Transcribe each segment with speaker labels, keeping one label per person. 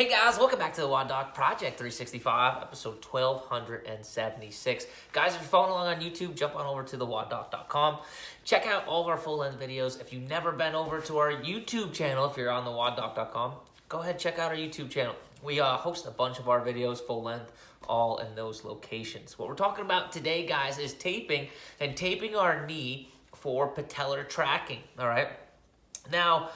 Speaker 1: Hey guys, welcome back to the WODdoc Project 365, episode 1276. Guys, if you're following along on YouTube, jump on over to the WODdoc.com. Check out all of our full-length videos. If you've never been over to our YouTube channel, if you're on the WODdoc.com, go ahead and check out our YouTube channel. We host a bunch of our videos full-length, all in those locations. What we're talking about today, guys, is taping and taping our knee for patellar tracking, all right? Now,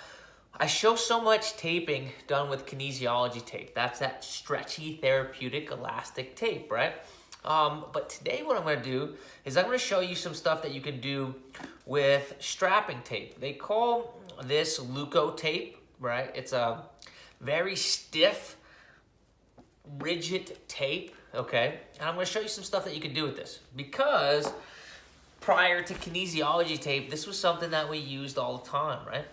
Speaker 1: I show so much taping done with kinesiology tape. That's that stretchy, therapeutic, elastic tape, right? But today what I'm going to do is I'm going to show you some stuff that you can do with strapping tape. They call this Leuco tape, right? It's a very stiff, rigid tape, okay? And I'm going to show you some stuff that you can do with this. Because prior to kinesiology tape, this was something that we used all the time, right?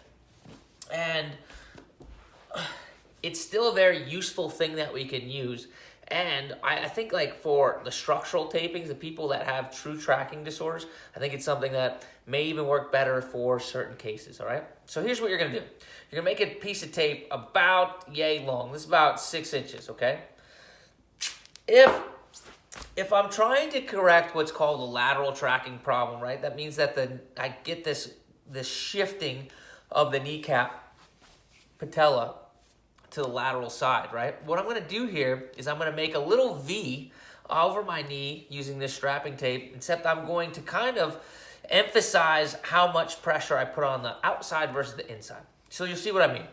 Speaker 1: And it's still a very useful thing that we can use. And I think like for the structural tapings, the people that have true tracking disorders, I think it's something that may even work better for certain cases, all right? So here's what you're going to do. You're going to make a piece of tape about yay long. This is about 6 inches, okay? If I'm trying to correct what's called a lateral tracking problem, right? That means that I get this shifting of the kneecap patella to the lateral side, right? What I'm going to do here is I'm going to make a little V over my knee using this strapping tape, except I'm going to kind of emphasize how much pressure I put on the outside versus the inside. So you'll see what I mean.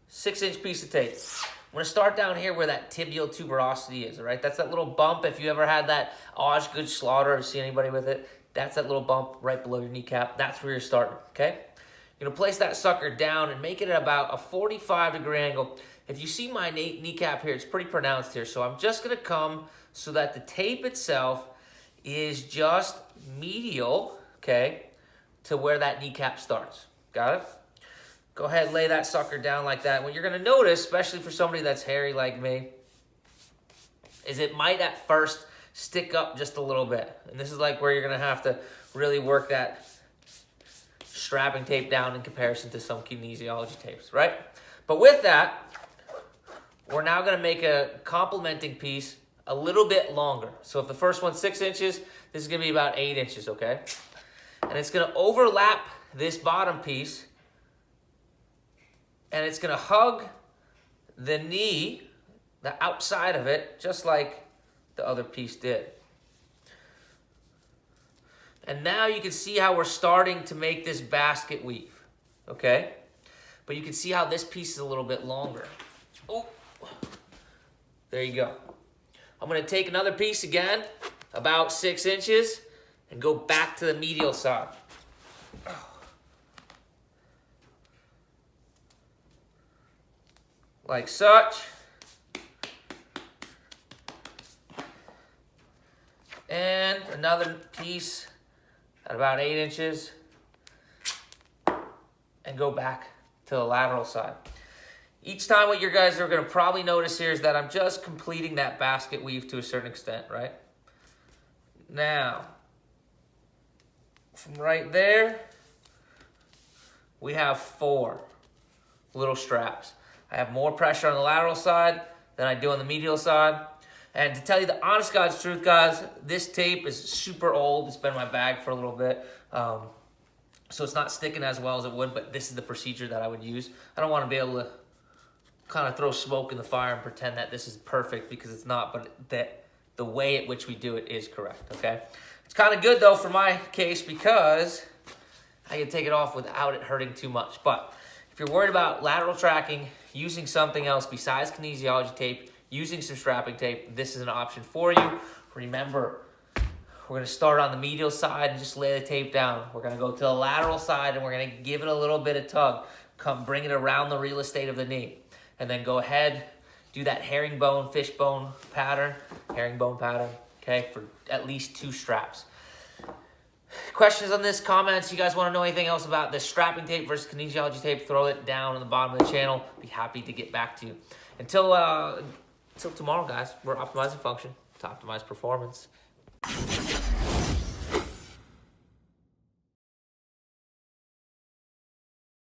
Speaker 1: 6-inch piece of tape. I'm going to start down here where that tibial tuberosity is, all right? That's that little bump. If you ever had that Osgood slaughter or see anybody with it, that's that little bump right below your kneecap. That's where you're starting, okay? You're going to place that sucker down and make it at about a 45-degree angle. If you see my kneecap here, it's pretty pronounced here. So I'm just going to come so that the tape itself is just medial, okay, to where that kneecap starts. Got it? Go ahead and lay that sucker down like that. What you're going to notice, especially for somebody that's hairy like me, is it might at first stick up just a little bit. And this is like where you're going to have to really work that strapping tape down in comparison to some kinesiology tapes, right? But with that, we're now going to make a complementing piece a little bit longer. So if the first one's 6 inches, this is going to be about 8 inches, okay? And it's going to overlap this bottom piece, and it's going to hug the knee, the outside of it, just like the other piece did. And now you can see how we're starting to make this basket weave, okay? But you can see how this piece is a little bit longer. Oh, there you go. I'm going to take another piece again, about 6 inches, and go back to the medial side. Like such. And another piece at about 8 inches, and go back to the lateral side. Each time what you guys are going to probably notice here is that I'm just completing that basket weave to a certain extent, right? Now, from right there, we have 4 little straps. I have more pressure on the lateral side than I do on the medial side. And to tell you the honest God's truth, guys, this tape is super old. It's been in my bag for a little bit. So it's not sticking as well as it would, but this is the procedure that I would use. I don't want to be able to kind of throw smoke in the fire and pretend that this is perfect, because it's not, but that the way at which we do it is correct, okay? It's kind of good, though, for my case, because I can take it off without it hurting too much. But if you're worried about lateral tracking, using something else besides kinesiology tape, using some strapping tape, this is an option for you. Remember, we're going to start on the medial side and just lay the tape down. We're going to go to the lateral side and we're going to give it a little bit of tug. Come bring it around the real estate of the knee. And then go ahead, do that herringbone, fishbone pattern, okay, for at least 2 straps. Questions on this, comments, you guys want to know anything else about this strapping tape versus kinesiology tape, throw it down in the bottom of the channel. Be happy to get back to you. Until tomorrow, guys, we're optimizing function to optimize performance.